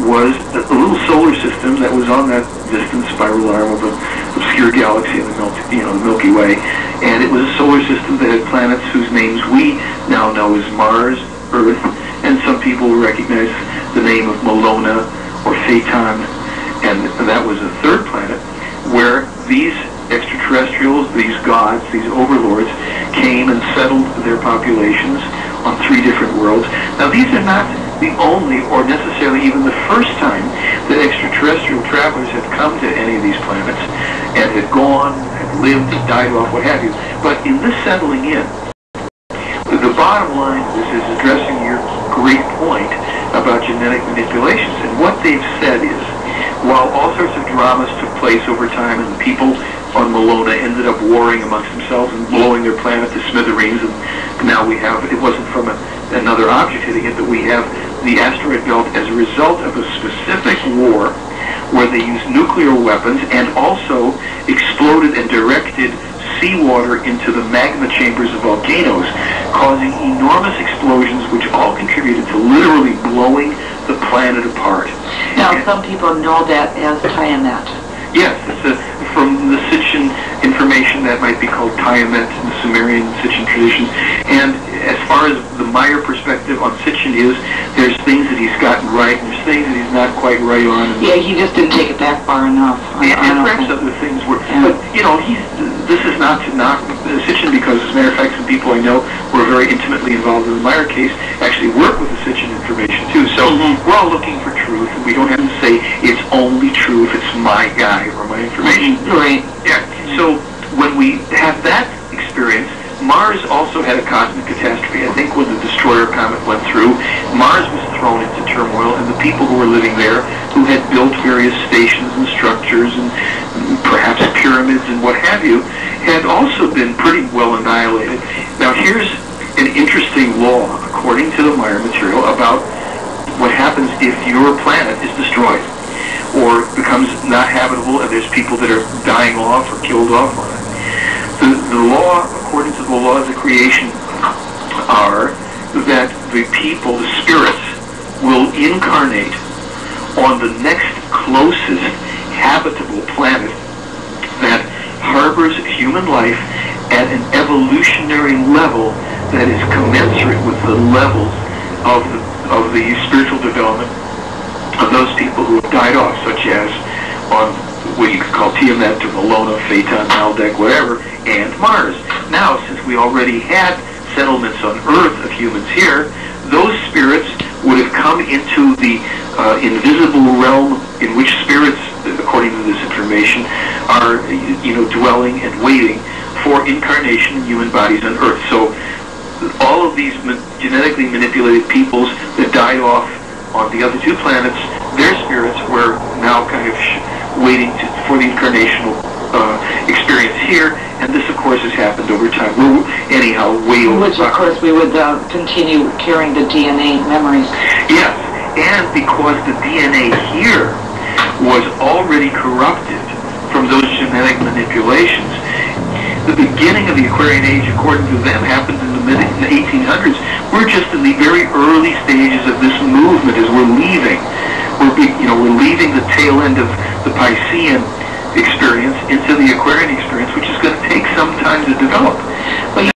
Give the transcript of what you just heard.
was a little solar system that was on that distant spiral arm of an obscure galaxy in the Milky Way, and it was a solar system that had planets whose names we now know as Mars, Earth, and some people recognize the name of Molona or Phaeton, and that was a third planet where these extraterrestrials, these gods, these overlords, came and settled their populations on 3 different worlds. Now, these are not the only or necessarily even the first time that extraterrestrial travelers had come to any of these planets and had gone, had lived, died off, what have you. But in this settling in, the bottom line of this is addressing your great point about genetic manipulations. And what they've said is, while all sorts of dramas took place over time and the people on Molona ended up warring amongst themselves and blowing their planet to smithereens, and now we have, it wasn't from another object hitting it, but we have the asteroid belt as a result of a specific war where they used nuclear weapons and also exploded and directed seawater into the magma chambers of volcanoes, causing enormous explosions which all contributed to literally blowing the planet apart. Now, some people know that as Tiamat. Yes, from the Sitchin information that might be called Tiamat in the Sumerian Sitchin traditions. And as far as the Meyer perspective on Sitchin is, there's things that he's gotten right, and there's things that he's not quite right on. Yeah, he just didn't take it back far enough. And perhaps other things were. Yeah. But, you know, this is not to knock Sitchin, because, as a matter of fact, some people I know who are very intimately involved in the Meyer case actually work with the Sitchin information, too. So we're all looking for truth, and we don't have to say it's only true if it's my guy or my information. Right. Yeah. So when we have that experience, Mars also had a cosmic catastrophe. I think when the destroyer comet went through, Mars was thrown into turmoil, and the people who were living there, who had built various stations and structures and perhaps pyramids and what have you, had also been pretty well annihilated. Now here's an interesting law, according to the Meyer material, about what happens if your planet is destroyed or becomes not habitable and there's people that are dying off or killed off on it. The law, according to the laws of creation, are that the people, the spirits, will incarnate on the next closest habitable planet that harbors human life at an evolutionary level that is commensurate with the levels of the spiritual development of those people who have died off, such as on what you could call Tiamat or Molona, Phaeton, Maldek, whatever, and Mars. Now, since we already had settlements on Earth of humans here, those spirits would have come into the invisible realm in which spirits, according to this information, are dwelling and waiting for incarnation in human bodies on Earth. So all of these genetically manipulated peoples that died off on the other 2 planets, their spirits were now kind of waiting for the incarnational experience here, and this, of course, has happened over time. We're anyhow way over. Which, of course, we would continue carrying the DNA memories. Yes, and because the DNA here was already corrupted from those genetic manipulations, the beginning of the Aquarian Age, according to them, happened in the mid-1800s. We're just in the very early stages of this movement as we're leaving. We're leaving the tail end of the Piscean experience into the Aquarian experience, which is going to take some time to develop. But